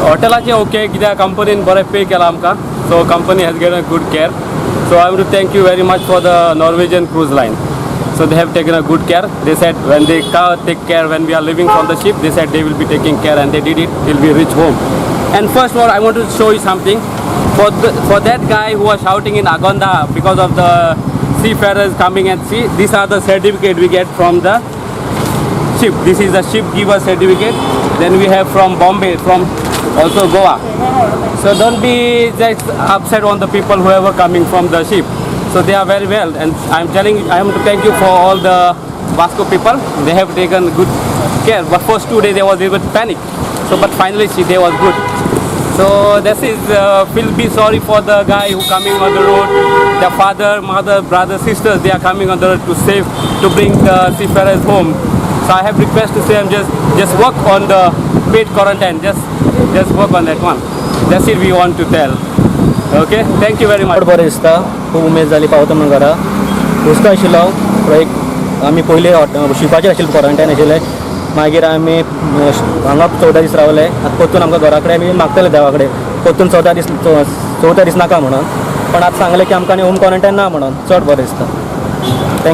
हॉटेलाचें okay कित्याक कंपनीन बरें पे केलां आमकां so company has given good care so I want to thank you very much for the Norwegian cruise line so they have taken a good care. They said when they take care when we are leaving from the ship, they said they will be taking care and they did it till we reach home. And first of all, I want to show you something. For that guy who was shouting in Agonda because of the seafarers coming and see, these are the certificate we get from the ship. This is the ship giver certificate. Then we have from Bombay, from also Goa. So don't be just upset on the people who are coming from the ship. So they are very well, and I am to thank you for all the Vasco people. They have taken good care. But first 2 days there was a bit panic. So but finally they was good. So this is feel be sorry for the guy who coming on the road. Their father, mother, brother, sisters, they are coming on the road to bring the seafarers home. So I have request to say just work on the paid quarantine. Just work on that one. That's it we want to tell. Okay thank you very much. बरें दिसता खूब उमेद जाली पावता म्हणून घरा हुस्को आशिल्लो एक आमी पयलीं शिपाचेर आशिल्ले क्वॉरंटायन आशिल्ले मागीर आमी हांगा 14 दीस रावले आतां परतून आमकां घरा कडेन आमी मागताले देवा कडेन परतून 14 दीस नाका म्हणून पण आतां सांगलें की आमकां आनी होम क्वॉरंटायन ना म्हणून चड बरें दिसता.